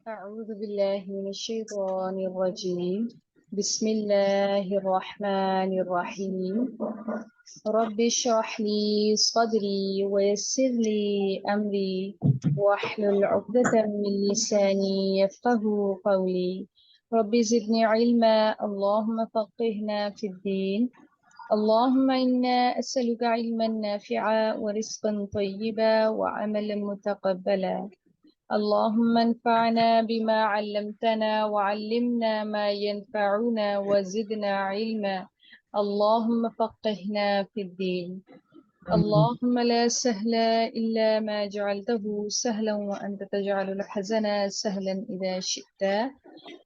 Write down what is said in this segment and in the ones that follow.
أعوذ بالله من الشيطان الرجيم. بسم الله الرحمن الرحيم. رب اشرح لي صدري ويسر لي أمري واحلل عقدة من لساني يفقه قولي. رب زدني علما، اللهم فقهنا في الدين. اللهم إنا أسألك علما نافعا ورزقا طيبا وعملا متقبلا. اللهم انفعنا بما علمتنا وعلمنا ما ينفعنا وزدنا علما. اللهم فقهنا في الدين. اللهم لا سهل إلا ما جعلته سهلا وأنت تجعل الحزن سهلا إذا شئت.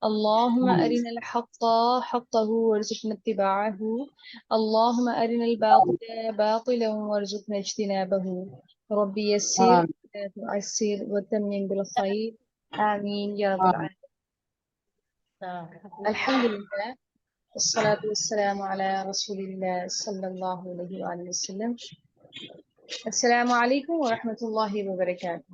اللهم أرنا الحق حقه وارزقنا اتباعه. اللهم أرنا الباطل باطلا وارزقنا اجتنابه. ربي يسر ولا تعسر وتمم بالخير. آمين يا رب العالمين. الحمد لله والصلاة والسلام على رسول الله صلى الله عليه وآله وسلم. السلام عليكم ورحمة الله وبركاته.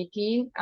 18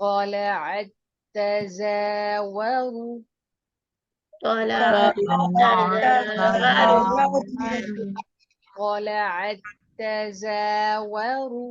طلعت تزاوروا طلعت تزاوروا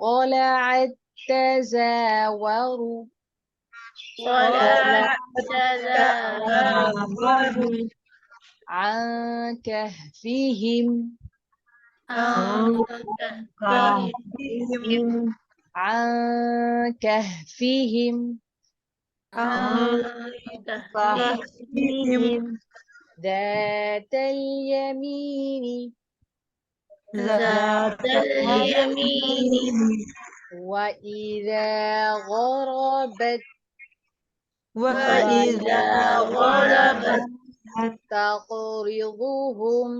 طلعت تزاوروا عن كهفهم عن كهفهم ذات اليمين وإذا غربت تقرضهم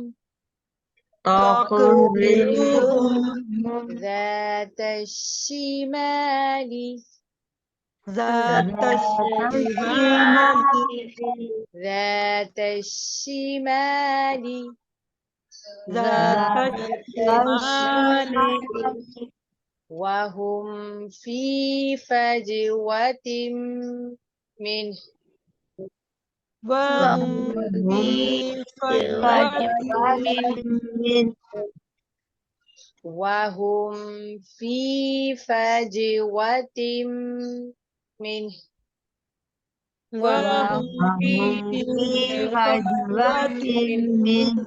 ذات الشمال ذات الشمال وهم في فجوة منه وهم في فجوة منه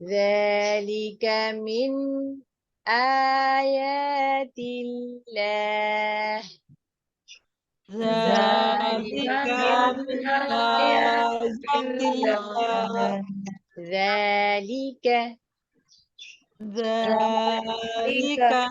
ذلك من آيات الله ذلك من آيات الله ذلك ذلك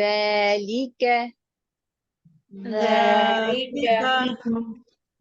ذلك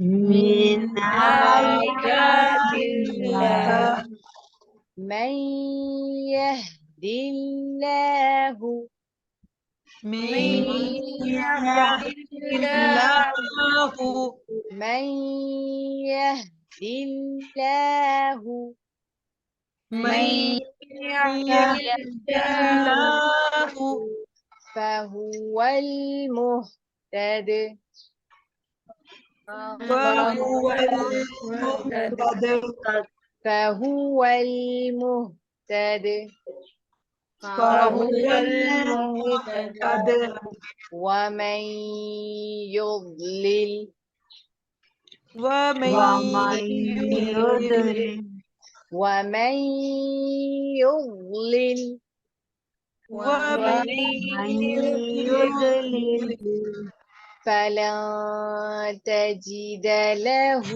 من آيات الله من يهدillah من يهد الله من يهدillah من يهد الله فهو المهتد فهو المهتد فهو المهتد فهو المهتد ومن يضلل ومن يضلل ومن يضلل ومن يضلل فلن تجد له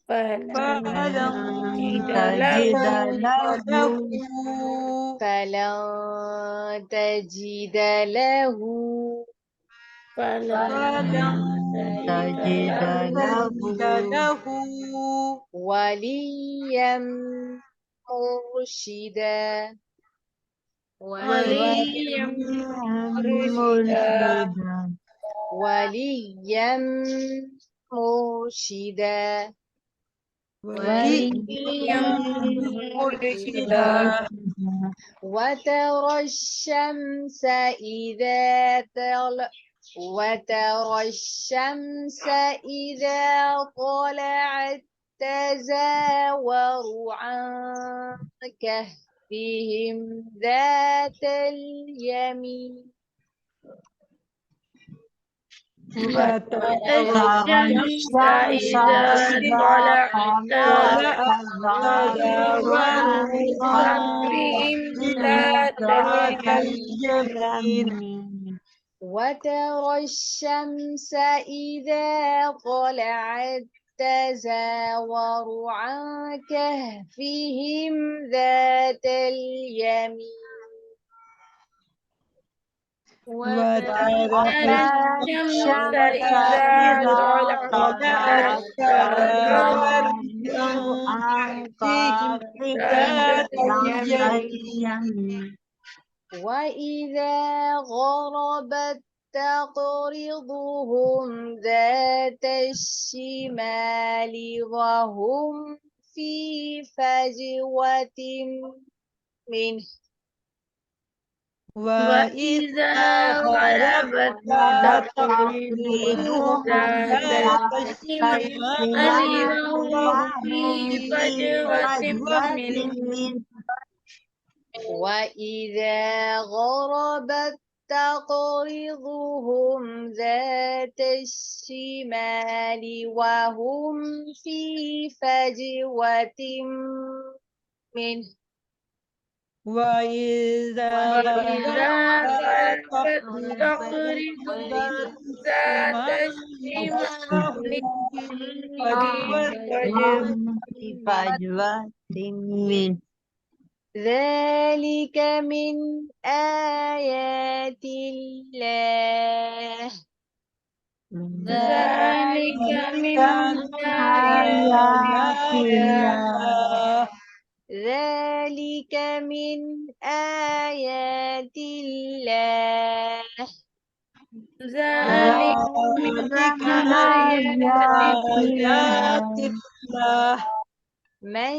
فلن تجد له فلن تجد له فلن تجد له وليا مرشدا وليا مرشدا وليا مرشدا وليا مرشدا وترى الشمس إذا طلعت تزاور عن كهفهم ذات اليمين وترى الشمس إذا طلعت تزاور عن كهفهم ذات اليمين وترى الشمس إذا طلعت تزاور عن كهفهم ذات اليمين وترى الشمس إذا طلعت تزاور عن كهفهم ذات اليمين وإذا غربت تقرضهم ذات الشمال وهم في فجوة منه وإذا غربت تقرضهم ذات الشمال وهم في فجوة منه وإذا غربت تقرضهم ذات الشمال وهم في فجوة منه وإذا غربت تقرضهم ذات الشمال في فجوة منه ذلك من آيات الله ذلك من آيات الله ذلك من آيات الله ذلك من آيات الله من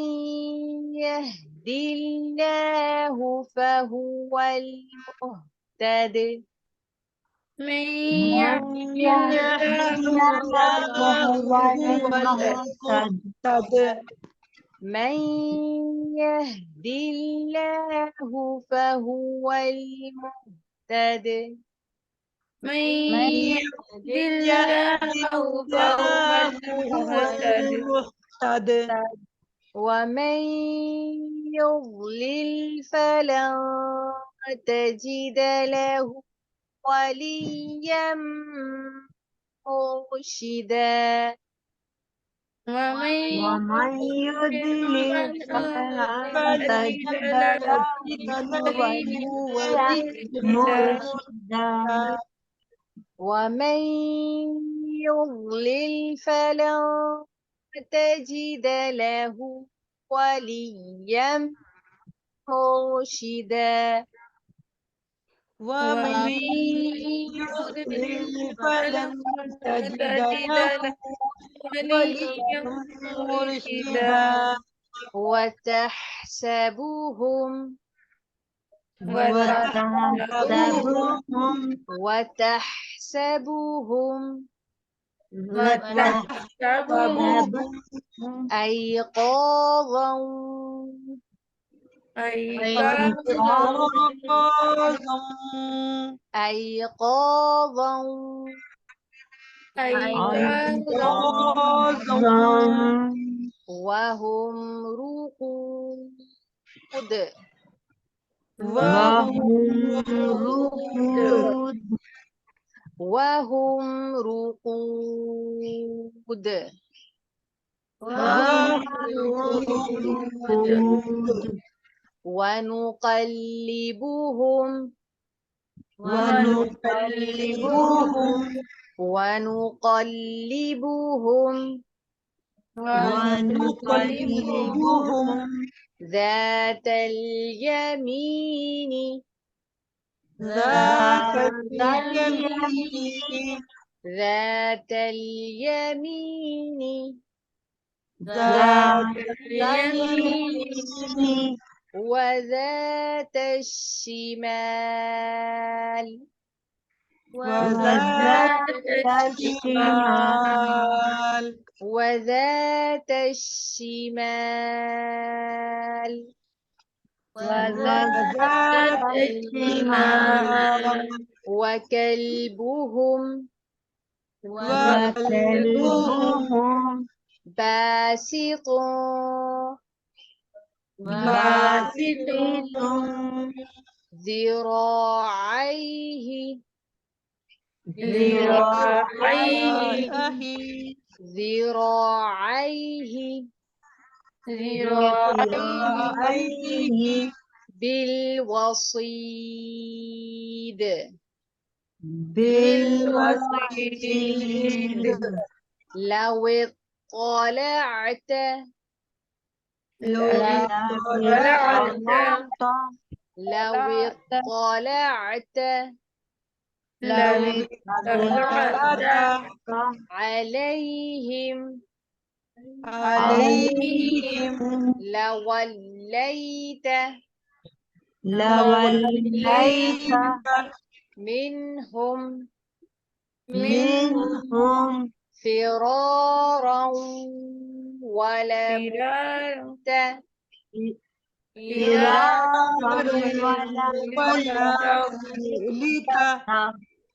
يهد الله فهو المهتد من يهد الله فهو المهتد من يهدي الله فهو المهتد من من يهد الله فهو هو المهتد المهتد ومن يضلل فلن تجد له وليا مرشدا ومن يضلل فلن فلن تجد تجد له له وليا وليا مرشدا مرشدا ومن يضلل فلن تجد له وليا مرشدا ومن ومن يضلل يضلل فلن فلن تجد تجد له له وليا وليا مرشدا مرشدا وتحسبوهم وتحسبوهم وتحسبوهم وتحسبهم أيقاظا أيقاظا أيقاظا أيقاظا أيقاظا وهم رقود وهم رقود وهم رقود وهم رقود ونقلبهم ونقلبهم ونقلبهم ونقلبهم ذات اليمين ذات اليمين ذات اليمين ذات اليمين وذات الشمال وذات الشمال وذات الشمال وذات الشمال وكلبهم وكلبهم باسط باسط ذراعيه ذراعيه ذراعيه ذراعيه بالوصيد بالوصيد لو اطلعت لو اطلعت لو اطلعت عليهم عليهم لوليت لوليت منهم منهم فرارا ولملئت فرارا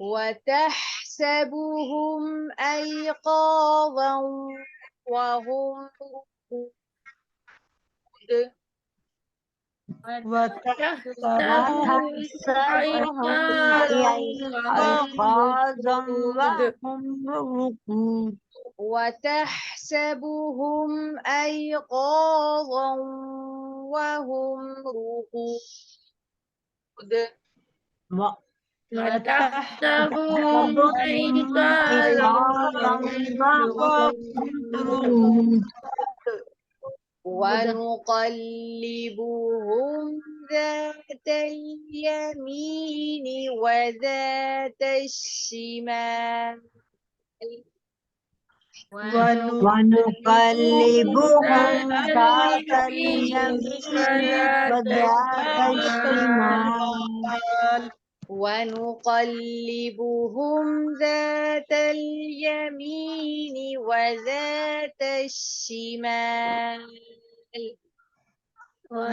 وتحسبهم أيقاظا وهم رقود تحسبهم أيقاظا وهم رقود وتحسبهم أيقاظا وهم رقود وتحسبهم أيقاظا ونقلبهم ذات اليمين وذات الشمال ونقلبهم ذات ذات اليمين وذات الشمال ونقلبهم ذات اليمين وذات الشمال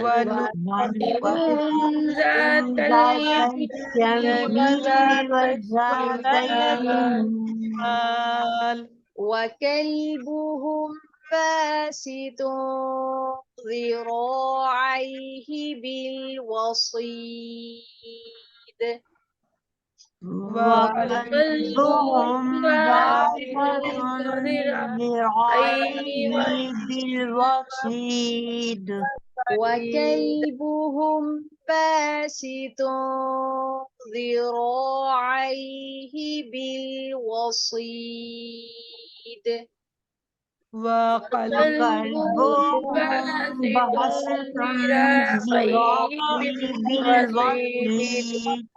ونقلبهم ذات اليمين وذات الشمال وكلبهم باسط ذراعيه بالوصيد وكلبهم باسط ذراعيه بالوصيد وكلبهم باسط ذراعيه بالوصيد وكلبهم باسط ذراعيه بالوصيد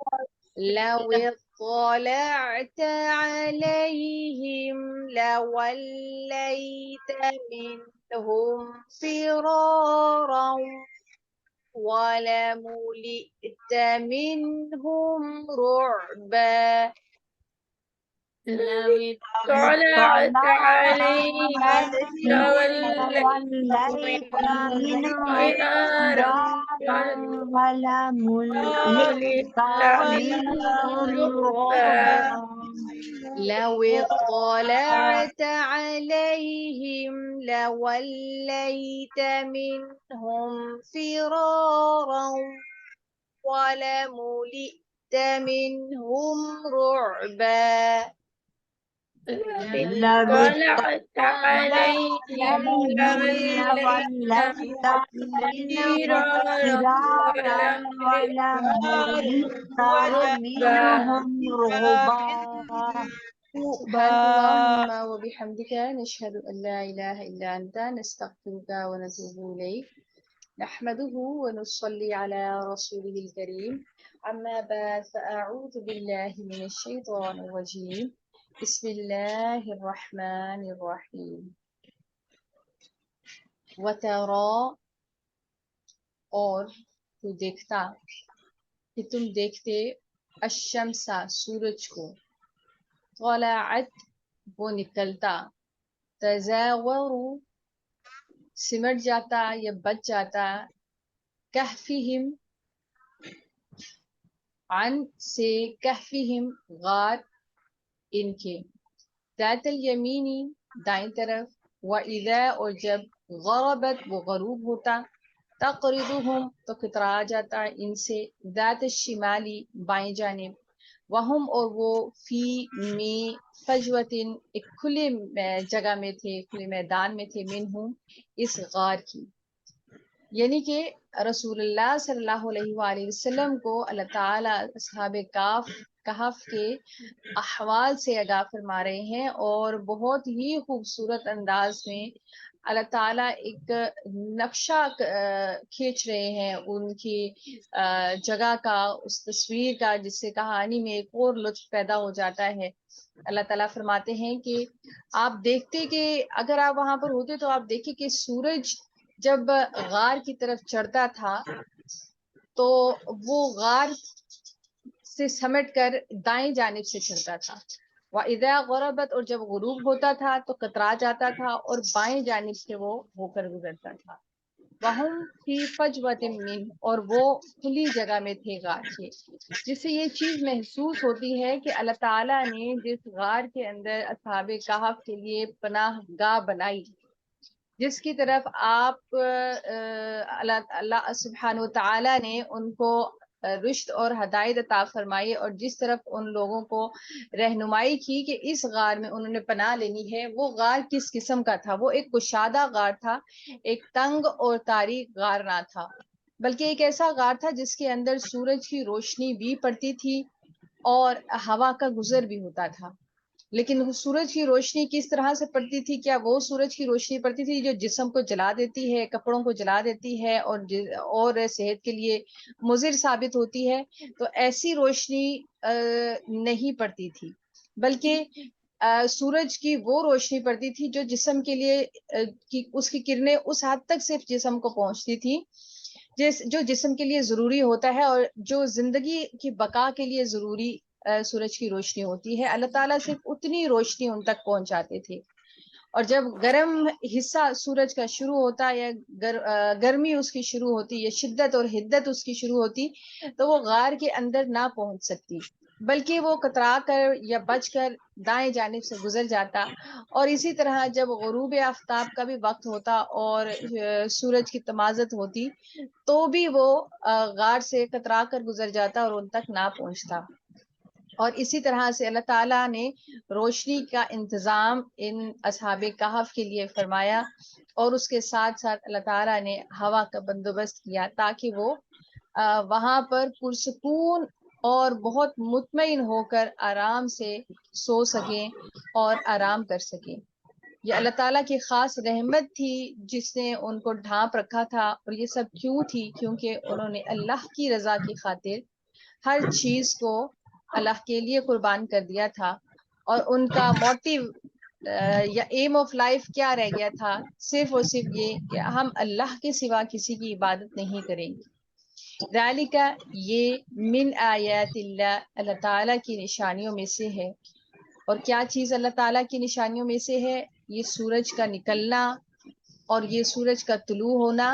لو اطلعت عليهم لوليت منهم فرارا ولملئت منهم رعبا لو اطلعت عليهم لوليت منهم فرارا ولملئت منهم رعبا لو اطلعت عليهم لوليت منهم فرارا ولملئت منهم رعبا لو اطلعت عليهم لوليت منهم فرارا ولملئت منهم رعبا سبحانك اللهم وبحمدك نشهد أن لا إله إلا أنت نستغفرك ونتوب إليك نحمده ونصلي على رسوله الكريم أما بعد فأعوذ بالله من الشيطان الرجيم بسم الله الرحمن الرحيم وترى اور تو دیکھتا کہ تم دیکھتے الشمسا سورج کو طلعت وہ نکلتا تزاور سمٹ جاتا یا بچ جاتا کہفہم عن سے کہفہم غار ان کے ذات الیمینی دائیں طرف وَإِذَا اور جب غربت وہ غروب ہوتا تقرضهم تو کترا جاتا ان سے ذات الشمالی بائیں جانب وہم اور وہ فی میں فجوتن ایک کھلے جگہ میں تھے کھلے میدان میں تھے منہم اس غار کی یعنی کہ رسول اللہ صلی اللہ علیہ وآلہ وسلم کو اللہ تعالیٰ اصحاب کہف کے احوال سے آگاہ فرما رہے ہیں اور بہت ہی خوبصورت انداز میں اللہ تعالیٰ ایک نقشہ کھینچ رہے ہیں ان کی جگہ کا اس تصویر کا جس سے کہانی میں ایک اور لطف پیدا ہو جاتا ہے اللہ تعالیٰ فرماتے ہیں کہ آپ دیکھتے کہ اگر آپ وہاں پر ہوتے تو آپ دیکھیں کہ سورج جب غار کی طرف چڑھتا تھا تو وہ غار سے سمٹ کر دائیں جانب سے چڑھتا تھا وَإِذَا غَرَبَتْ اور جب غروب ہوتا تھا تو کترا جاتا تھا اور بائیں جانب سے وہ ہو کر گزرتا تھا وَهُمْ فِي فَجْوَةٍ مِّنْهُ اور وہ کھلی جگہ میں تھے غار کے جس سے یہ چیز محسوس ہوتی ہے کہ اللہ تعالیٰ نے جس غار کے اندر اصحاب کہف کے لیے پناہ گاہ بنائی جس کی طرف آپ اللہ سبحانہ و تعالیٰ نے ان کو رشد اور ہدایت عطا فرمائی اور جس طرف ان لوگوں کو رہنمائی کی کہ اس غار میں انہوں نے پناہ لینی ہے وہ غار کس قسم کا تھا وہ ایک کشادہ غار تھا ایک تنگ اور تاریک غار نہ تھا بلکہ ایک ایسا غار تھا جس کے اندر سورج کی روشنی بھی پڑتی تھی اور ہوا کا گزر بھی ہوتا تھا لیکن سورج کی روشنی کس طرح سے پڑتی تھی؟ کیا وہ سورج کی روشنی پڑتی تھی جو جسم کو جلا دیتی ہے، کپڑوں کو جلا دیتی ہے اور صحت کے لیے مضر ثابت ہوتی ہے؟ تو ایسی روشنی نہیں پڑتی تھی، بلکہ سورج کی وہ روشنی پڑتی تھی جو جسم کے لیے اس کی کرنیں اس حد تک صرف جسم کو پہنچتی تھی جو جسم کے لیے ضروری ہوتا ہے اور جو زندگی کی بقا کے لیے ضروری سورج کی روشنی ہوتی ہے۔ اللہ تعالیٰ صرف اتنی روشنی ان تک پہنچاتے تھے، اور جب گرم حصہ سورج کا شروع ہوتا یا گرمی اس کی شروع ہوتی یا شدت اور حدت اس کی شروع ہوتی تو وہ غار کے اندر نہ پہنچ سکتی، بلکہ وہ کترا کر یا بچ کر دائیں جانب سے گزر جاتا۔ اور اسی طرح جب غروب آفتاب کا بھی وقت ہوتا اور سورج کی تمازت ہوتی تو بھی وہ غار سے کترا کر گزر جاتا اور ان تک نہ پہنچتا۔ اور اسی طرح سے اللہ تعالیٰ نے روشنی کا انتظام ان اصحاب کہف کے لیے فرمایا، اور اس کے ساتھ ساتھ اللہ تعالیٰ نے ہوا کا بندوبست کیا تاکہ وہ وہاں پر پرسکون اور بہت مطمئن ہو کر آرام سے سو سکیں اور آرام کر سکیں۔ یہ اللہ تعالیٰ کی خاص رحمت تھی جس نے ان کو ڈھانپ رکھا تھا، اور یہ سب کیوں تھی؟ کیونکہ انہوں نے اللہ کی رضا کی خاطر ہر چیز کو اللہ کے لیے قربان کر دیا تھا، اور ان کا موٹیو یا ایم آف لائف کیا رہ گیا تھا؟ صرف اور صرف یہ کہ ہم اللہ کے سوا کسی کی عبادت نہیں کریں گے۔ ذالک، یہ من آیات اللہ، اللہ تعالیٰ کی نشانیوں میں سے ہے۔ اور کیا چیز اللہ تعالیٰ کی نشانیوں میں سے ہے؟ یہ سورج کا نکلنا اور یہ سورج کا طلوع ہونا،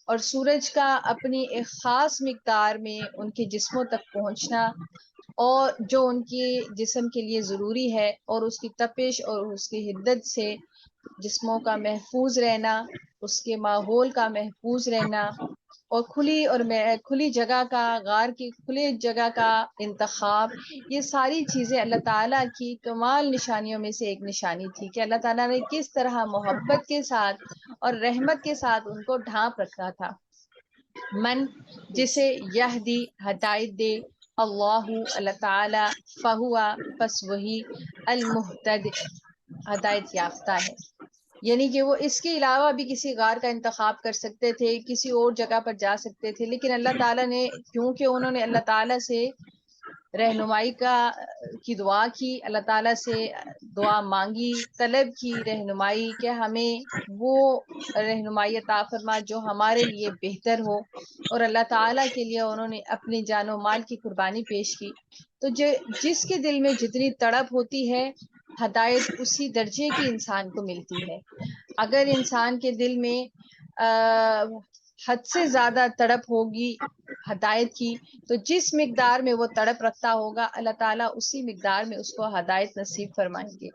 اور سورج کا اپنی ایک خاص مقدار میں ان کے جسموں تک پہنچنا، اور جو ان کی جسم کے لیے ضروری ہے، اور اس کی تپش اور اس کی حدت سے جسموں کا محفوظ رہنا، اس کے ماحول کا محفوظ رہنا، اور کھلی جگہ کا، غار کی کھلی جگہ کا انتخاب، یہ ساری چیزیں اللہ تعالیٰ کی کمال نشانیوں میں سے ایک نشانی تھی کہ اللہ تعالیٰ نے کس طرح محبت کے ساتھ اور رحمت کے ساتھ ان کو ڈھانپ رکھا تھا۔ من، جسے یہدی، ہدایت دے، اللہ تعالی، فہوا، پس وہی، المہتد، ہدایت یافتہ ہے۔ یعنی کہ وہ اس کے علاوہ بھی کسی غار کا انتخاب کر سکتے تھے، کسی اور جگہ پر جا سکتے تھے، لیکن اللہ تعالیٰ نے، کیونکہ انہوں نے اللہ تعالیٰ سے رہنمائی کی دعا کی، اللہ تعالیٰ سے دعا مانگی، طلب کی رہنمائی کہ ہمیں وہ رہنمائی عطا فرما جو ہمارے لیے بہتر ہو، اور اللہ تعالیٰ کے لیے انہوں نے اپنی جان و مال کی قربانی پیش کی۔ تو جس کے دل میں جتنی تڑپ ہوتی ہے، ہدایت اسی درجے کی انسان کو ملتی ہے۔ اگر انسان کے دل میں حد سے زیادہ تڑپ ہوگی ہدایت کی، تو جس مقدار میں وہ تڑپ رکھتا ہوگا اللہ تعالیٰ اسی مقدار میں اس کو ہدایت نصیب فرمائیں گے،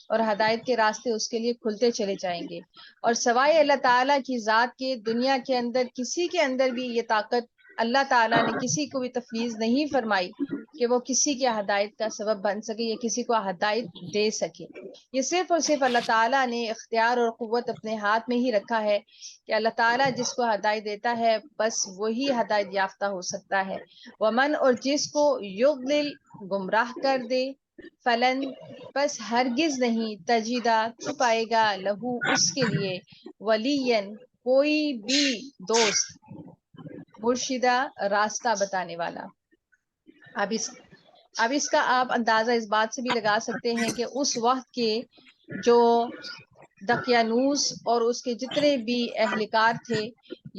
اور ہدایت کے راستے اس کے لیے کھلتے چلے جائیں گے۔ اور سوائے اللہ تعالیٰ کی ذات کے دنیا کے اندر کسی کے اندر بھی یہ طاقت اللہ تعالیٰ نے کسی کو بھی تفویض نہیں فرمائی کہ وہ کسی کے ہدایت کا سبب بن سکے یا کسی کو ہدایت دے سکے۔ یہ صرف اور صرف اللہ تعالیٰ نے اختیار اور قوت اپنے ہاتھ میں ہی رکھا ہے کہ اللہ تعالیٰ جس کو ہدایت دیتا ہے بس وہی ہدایت یافتہ ہو سکتا ہے۔ ومن، اور جس کو یضلل، گمراہ کر دے، فلن، بس ہرگز نہیں، تجیدہ، تو پائے گا، لہو، اس کے لیے، ولین، کوئی بھی دوست، مرشدہ، راستہ بتانے والا۔ اب اس کا آپ اندازہ اس بات سے بھی لگا سکتے ہیں کہ اس وقت کے جو دقیانوس اور اس کے جتنے بھی اہلکار تھے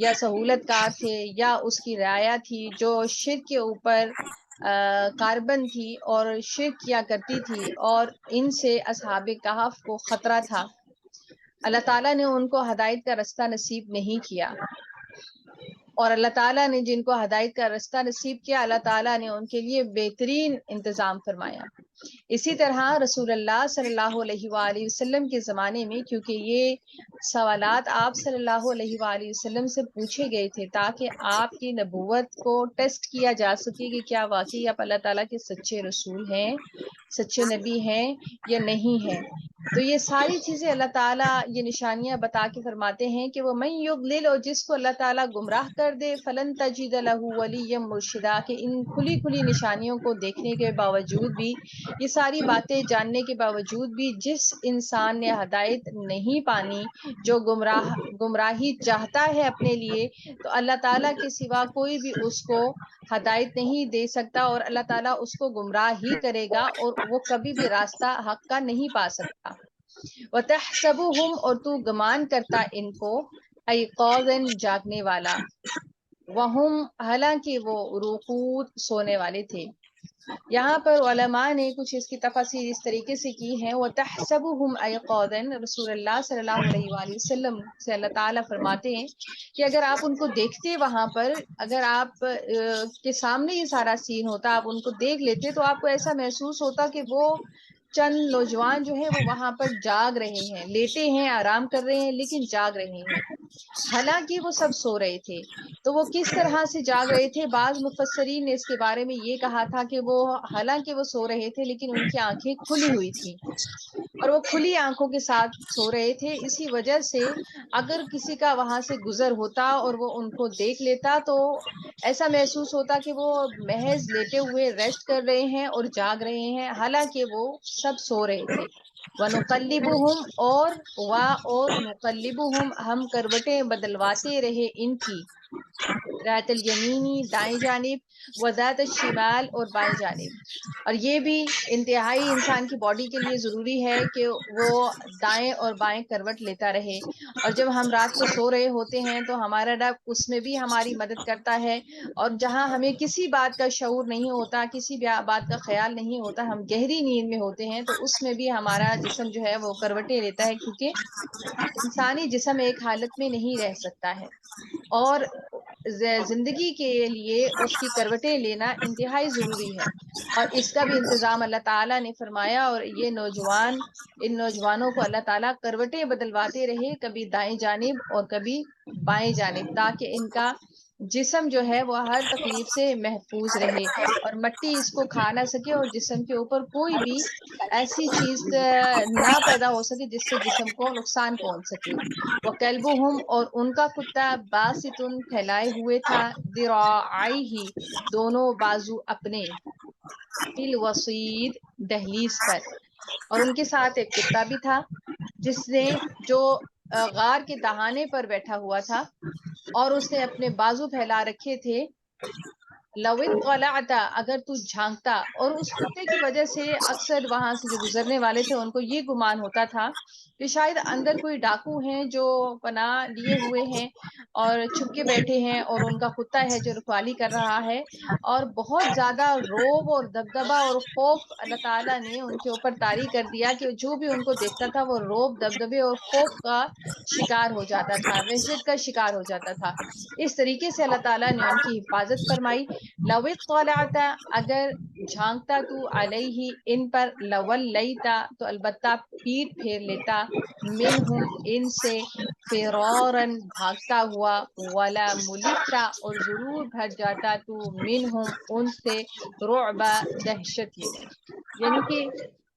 یا سہولت کار تھے یا اس کی رعایا تھی جو شرک کے اوپر کاربن تھی اور شرک کیا کرتی تھی، اور ان سے اصحاب کہف کو خطرہ تھا، اللہ تعالیٰ نے ان کو ہدایت کا رستہ نصیب نہیں کیا۔ اور اللہ تعالیٰ نے جن کو ہدایت کا رستہ نصیب کیا، اللہ تعالیٰ نے ان کے لیے بہترین انتظام فرمایا۔ اسی طرح رسول اللہ صلی اللہ علیہ وآلہ وسلم کے زمانے میں، کیونکہ یہ سوالات آپ صلی اللہ علیہ وآلہ وسلم سے پوچھے گئے تھے تاکہ آپ کی نبوت کو ٹیسٹ کیا جا سکے کہ کیا واقعی آپ اللہ تعالیٰ کے سچے رسول ہیں، سچے نبی ہیں یا نہیں ہیں۔ تو یہ ساری چیزیں اللہ تعالیٰ یہ نشانیاں بتا کے فرماتے ہیں کہ وہ من یضلل، اور جس کو اللہ تعالیٰ گمراہ کر دے، فلن تجد لہ ولیا مرشدا، کہ ان کھلی کھلی نشانیوں کو دیکھنے کے باوجود بھی، یہ ساری باتیں جاننے کے باوجود بھی جس انسان نے ہدایت نہیں پانی، جو گمراہی چاہتا ہے اپنے لیے، تو اللہ تعالیٰ کے سوا کوئی بھی اس کو ہدایت نہیں دے سکتا، اور اللہ تعالیٰ اس کو گمراہ ہی کرے گا، اور وہ کبھی بھی راستہ حق کا نہیں پا سکتا۔ وَتَحْسَبُهُمْ، اور تو گمان کرتا ان کو، ایقاظًا جاگنے والا، وَهُمْ، حالانکہ وہ رقود سونے والے تھے۔ یہاں پر علماء نے کچھ اس کی تفاسیر اس طریقے سے کی ہیں، وَتَحْسَبُهُمْ أَيْقَاظًا، رسول اللہ صلی اللہ علیہ وآلہ وسلم سے اللہ تعالیٰ فرماتے ہیں کہ اگر آپ ان کو دیکھتے وہاں پر، اگر آپ کے سامنے یہ سارا سین ہوتا، آپ ان کو دیکھ لیتے، تو آپ کو ایسا محسوس ہوتا کہ وہ چند نوجوان جو ہیں وہ وہاں پر جاگ رہے ہیں، لیٹے ہیں، آرام کر رہے ہیں، لیکن جاگ رہے ہیں، حالانکہ وہ سب سو رہے تھے۔ تو وہ کس طرح سے جاگ رہے تھے؟ بعض مفسرین نے اس کے بارے میں یہ کہا تھا کہ وہ حالانکہ وہ سو رہے تھے لیکن ان کی آنکھیں کھلی ہوئی تھیں، اور وہ کھلی آنکھوں کے ساتھ سو رہے تھے، اسی وجہ سے اگر کسی کا وہاں سے گزر ہوتا اور وہ ان کو دیکھ لیتا تو ایسا محسوس ہوتا کہ وہ محض لیٹے ہوئے ریسٹ کر رہے ہیں اور جاگ رہے ہیں، حالانکہ وہ سب سو رہے تھے۔ وَنُقَلِّبُهُمْ، اور نُقَلِّبُهُمْ، ہم کروٹیں بدلواتے رہے ان کی، ذات الیمینی دائیں جانب، وذات الشمال اور بائیں جانب، اور یہ بھی انتہائی انسان کی باڈی کے لیے ضروری ہے کہ وہ دائیں اور بائیں کروٹ لیتا رہے، اور جب ہم رات کو سو رہے ہوتے ہیں تو ہمارا رب اس میں بھی ہماری مدد کرتا ہے، اور جہاں ہمیں کسی بات کا شعور نہیں ہوتا، کسی بھی بات کا خیال نہیں ہوتا، ہم گہری نیند میں ہوتے ہیں، تو اس میں بھی ہمارا جسم جو ہے وہ کروٹیں لیتا ہے، کیونکہ انسانی جسم ایک حالت میں نہیں رہ سکتا ہے، اور زندگی کے لیے اس کی کروٹیں لینا انتہائی ضروری ہے، اور اس کا بھی انتظام اللہ تعالیٰ نے فرمایا، اور یہ نوجوان، ان نوجوانوں کو اللہ تعالیٰ کروٹیں بدلواتے رہے، کبھی دائیں جانب اور کبھی بائیں جانب، تاکہ ان کا جسم جو ہے وہ ہر تکلیف سے محفوظ رہے، اور مٹی اس کو کھا نہ سکے، اور جسم کے اوپر کوئی بھی ایسی چیز نہ پیدا ہو سکے جس سے جسم کو نقصان پہنچ سکے۔ وَكَلْبُهُمْ، اور ان کا کتا، باسطٌ، پھیلائے ہوئے تھا، ذراعیہ، دونوں بازو اپنے، فی الوصید، دہلیز پر، اور ان کے ساتھ ایک کتا بھی تھا جس نے جو غار کے دہانے پر بیٹھا ہوا تھا، اور اس نے اپنے بازو پھیلا رکھے تھے، لو اطلعت، اگر تو جھانکتا، اور اس کتے کی وجہ سے اکثر وہاں سے جو گزرنے والے تھے ان کو یہ گمان ہوتا تھا کہ شاید اندر کوئی ڈاکو ہیں جو پناہ لیے ہوئے ہیں اور چھپ کے بیٹھے ہیں، اور ان کا کتا ہے جو رکھوالی کر رہا ہے، اور بہت زیادہ روب اور دبدبہ اور خوف اللہ تعالیٰ نے ان کے اوپر طاری کر دیا کہ جو بھی ان کو دیکھتا تھا وہ روب، دبدبے اور خوف کا شکار ہو جاتا تھا، وحشت کا شکار ہو جاتا تھا۔ اس طریقے سے اللہ تعالیٰ نے ان کی حفاظت فرمائی۔ لو اطلعت، اگر جھانکتا تو علیہ، ان پر، لولیتا، تو البتہ پیٹ پھیر لیتا، منہم، ان سے، فرارن، بھاگتا ہوا، ولا ملتا، اور ضرور بھر جاتا تو منہم، ان سے، رعبا، دہشت میں، یعنی کہ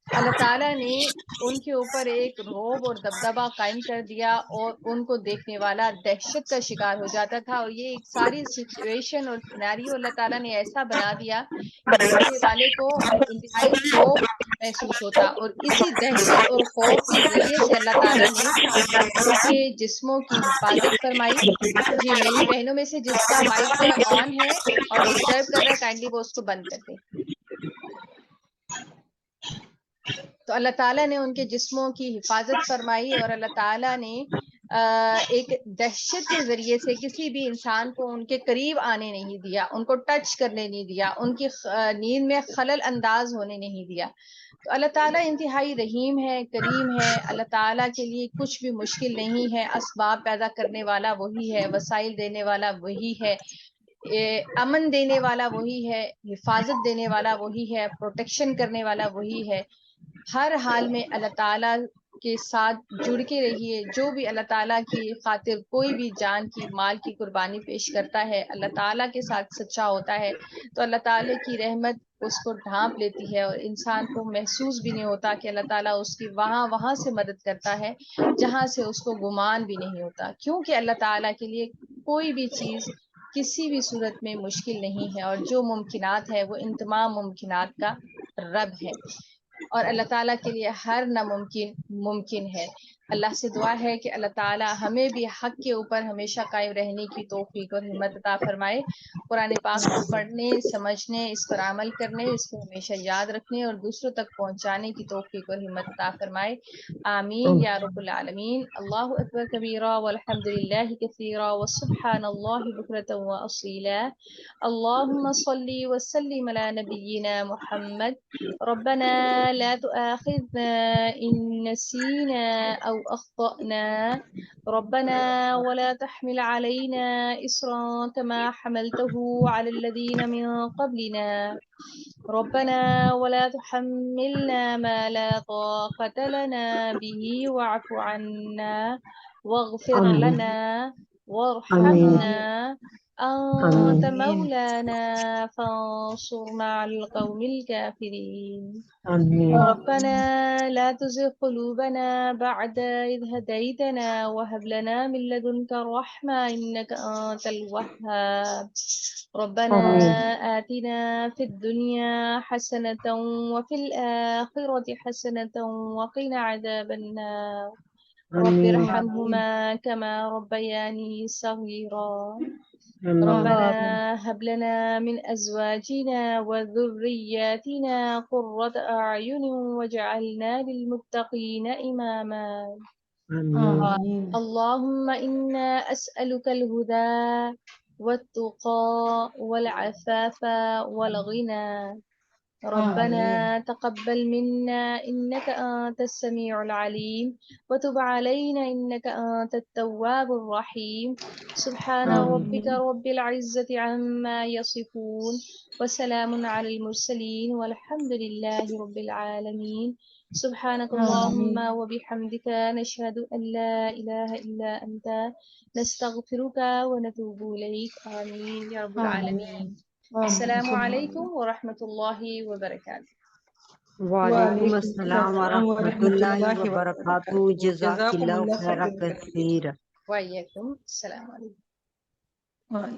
اللہ تعالیٰ نے ان کے اوپر ایک رعب اور دبدبہ قائم کر دیا، اور ان کو دیکھنے والا دہشت کا شکار ہو جاتا تھا، اور یہ ایک ساری سچویشن اور سینیریو اللہ تعالیٰ نے ایسا بنا دیا کہ دیکھنے والے کو انتہائی خوف محسوس ہوتا، اور اسی دہشت اور خوف کے ذریعے سے اللہ تعالیٰ نے ان کے جسموں کی حفاظت فرمائی۔ جی میری بہنوں میں سے جس کا مائک آن ہے اور ڈسٹرب کر رہا ہے، کائنڈلی وہ اس کو بند کر دیں۔ تو اللہ تعالیٰ نے ان کے جسموں کی حفاظت فرمائی، اور اللہ تعالیٰ نے ایک دہشت کے ذریعے سے کسی بھی انسان کو ان کے قریب آنے نہیں دیا، ان کو ٹچ کرنے نہیں دیا، ان کی نیند میں خلل انداز ہونے نہیں دیا۔ تو اللہ تعالیٰ انتہائی رحیم ہے، کریم ہے، اللہ تعالیٰ کے لیے کچھ بھی مشکل نہیں ہے، اسباب پیدا کرنے والا وہی ہے، وسائل دینے والا وہی ہے، امن دینے والا وہی ہے، حفاظت دینے والا وہی ہے، پروٹیکشن کرنے والا وہی ہے۔ ہر حال میں اللہ تعالیٰ کے ساتھ جڑ کے رہیے. جو بھی اللہ تعالیٰ کی خاطر کوئی بھی جان کی مال کی قربانی پیش کرتا ہے، اللہ تعالیٰ کے ساتھ سچا ہوتا ہے، تو اللہ تعالیٰ کی رحمت اس کو ڈھانپ لیتی ہے، اور انسان کو محسوس بھی نہیں ہوتا کہ اللہ تعالیٰ اس کی وہاں سے مدد کرتا ہے جہاں سے اس کو گمان بھی نہیں ہوتا. کیونکہ اللہ تعالیٰ کے لیے کوئی بھی چیز کسی بھی صورت میں مشکل نہیں ہے، اور جو ممکنات ہے وہ ان تمام ممکنات کا رب ہے، اور اللہ تعالیٰ کے لیے ہر ناممکن ممکن ہے. اللہ سے دعا ہے کہ اللہ تعالیٰ ہمیں بھی حق کے اوپر ہمیشہ قائم رہنے کی توفیق اور ہمت عطا فرمائے. قرآن پاک کو پڑھنے، سمجھنے، اس پر عمل کرنے، اس کو ہمیشہ یاد رکھنے اور دوسروں تک پہنچانے کی توفیق اور ہمت عطا فرمائے. آمین یا رب العالمین. اللہ اکبر کبیرہ والحمد للہ کثیرہ وسبحان اللہ بکرۃ واصیلا. اللہم صلی وسلم علی نبینا محمد. ربنا لا تؤاخذنا إن نسينا أو أخطأنا. ربنا ولا تحمل علينا إصرا كما حملته على الذين من قبلنا. ربنا ولا تحملنا ما لا طاقة لنا به واعف عنا واغفر لنا وارحمنا أنت مولانا فانصرنا على القوم الكافرين. ربنا لا تزغ قلوبنا بعد إذ هديتنا وهب لنا من لدنك رحمة إنك أنت الوهاب. ربنا آتنا في الدنيا حسنة وفي الآخرة حسنة وقنا عذاب النار. رب ارحمهما كما ربياني صغيرا. ربنا هب لنا من أزواجنا وذرياتنا قرة أعين واجعلنا للمتقين إماما. اللهم إنا أسألك الهدى والتقى والعفاف والغنى. ربنا تقبل منا إنك أنت السميع العليم وتب علينا إنك أنت التواب الرحيم. سبحان ربك رب العزة عما يصفون وسلام على المرسلين والحمد لله رب العالمين. سبحانك اللهم وبحمدك نشهد أن لا إله إلا أنت نستغفرك ونتوب إليك. آمين يا رب العالمين. السلام علیکم ورحمۃ اللہ وبرکاتہ. وعلیکم السلام ورحمۃ اللہ وبرکاتہ. جزاک اللہ خیر کثیر. وعلیکم السلام علیکم.